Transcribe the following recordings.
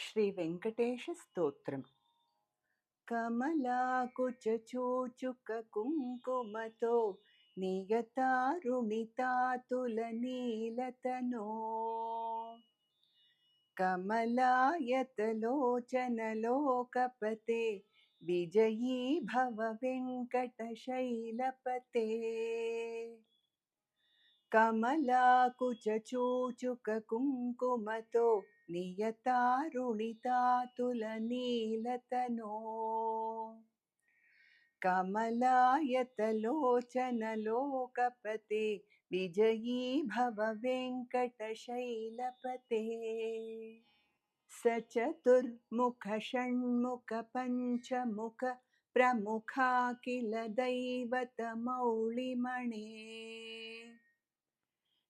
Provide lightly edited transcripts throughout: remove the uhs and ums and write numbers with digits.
श्रीवेङ्कटेशस्तोत्रम्। कमलाकुचूचुककुङ्कुमतो नियतारुणितातुलनीलतनो कमलायतलोचनलोकपते विजयी भव वेङ्कटशैलपते। कमलाकुचूचुककुङ्कुमतो नियतारुणितातुलनीलतनो कमलायतलोचनलोकपते विजयी भव वेङ्कटशैलपते। स चतुर्मुख षण्मुख पञ्चमुख प्रमुखाखिल दैवतमौलिमणे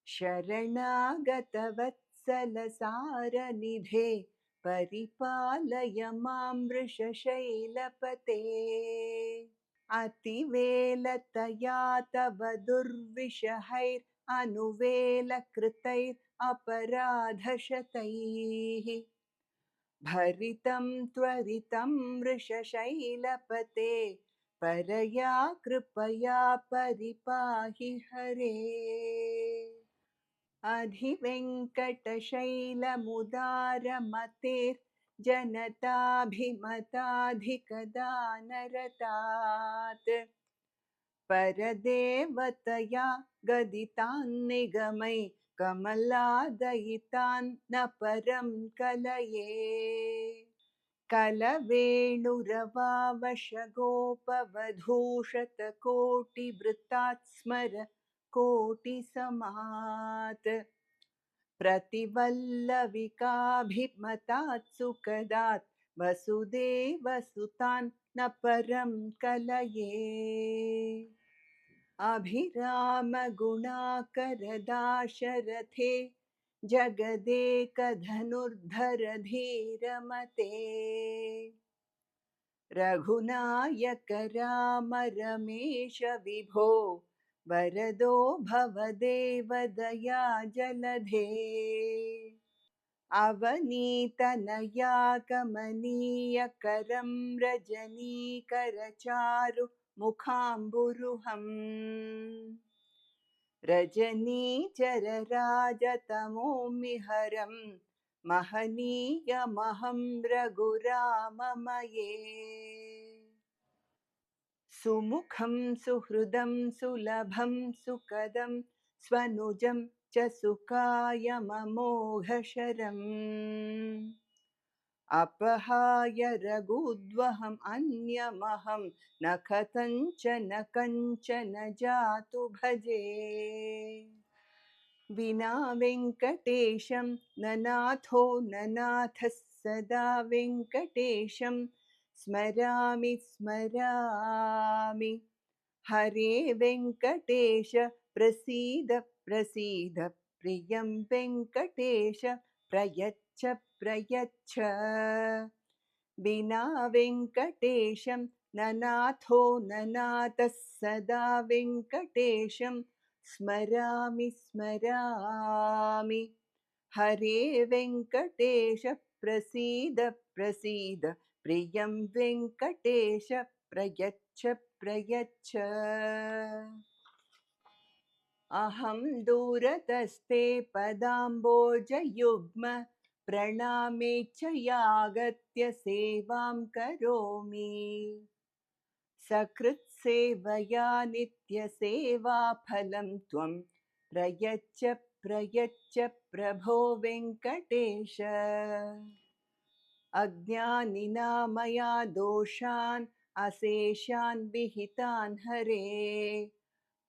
शरणागतवत्सलसारनिधे परिपालय मां वृषशैलपते। अतिवेलतया तव दुर्विषहैरनुवेलकृतैरपराधशतैः भरितं त्वरितं वृषशैलपते परया कृपया परिपाहि हरे। अधिवेङ्कटशैलमुदारमतेर्जनताभिमताधिकदानरतात् परदेवतया गदितान्निगमै कमलादयितान् न परं कलये। कलवेणुरवावशगोपवधूषतकोटिवृत्तात् स्मर कोटिसमात् प्रतिवल्लविकाभिमतात् सुखदात् वसुदेवसुतान् न परं कलये। अभिरामगुणाकरदाशरथे जगदेकधनुर्धर धीरमते रघुनायक राम रमेश विभो वरदो भवदेव दया जलधे। अवनीतनया कमनीय करं रजनीकर चारु मुखाम्बुरुहम् रजनीचर राजतमोमिहरं महनीयमहं रघुराममये। सुमुखं सुहृदं सुलभं सुखदं स्वनुजं च सुखायममोघशरम् अपहाय रघुद्वहम् अन्यमहं न कथञ्चन कञ्चन जातु भजे। विना वेङ्कटेशं ननाथो ननाथः सदा वेङ्कटेशं स्मरामि स्मरामि। हरे वेङ्कटेश प्रसीद प्रसीद प्रियं वेङ्कटेश प्रयच्छ प्रयच्छ। विना वेङ्कटेशं ननाथो ननाथः सदा वेङ्कटेशं स्मरामि स्मरामि। हरे वेङ्कटेश प्रसीद प्रसीद प्रियं वेङ्कटेश प्रयच्छ प्रयच्छ। अहं दूरतस्ते पदाम्बोजयुग्म प्रणामेच्छयागत्य सेवां करोमि। सकृत्सेवया नित्यसेवाफलं त्वं प्रयच्छ प्रयच्छ प्रभो वेङ्कटेश। अज्ञानिना मया दोषान् अशेषान् विहितान् हरे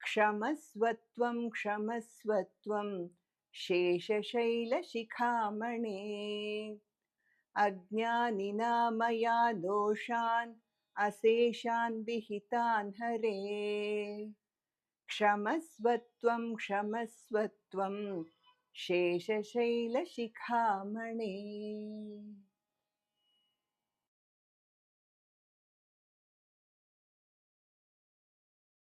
क्षमस्वत्वं क्षमस्वत्वं शेषशैलशिखामणे। अज्ञानिना मया दोषान् अशेषान् विहितान् हरे क्षमस्वत्वं क्षमस्वत्वं शेषशैलशिखामणे।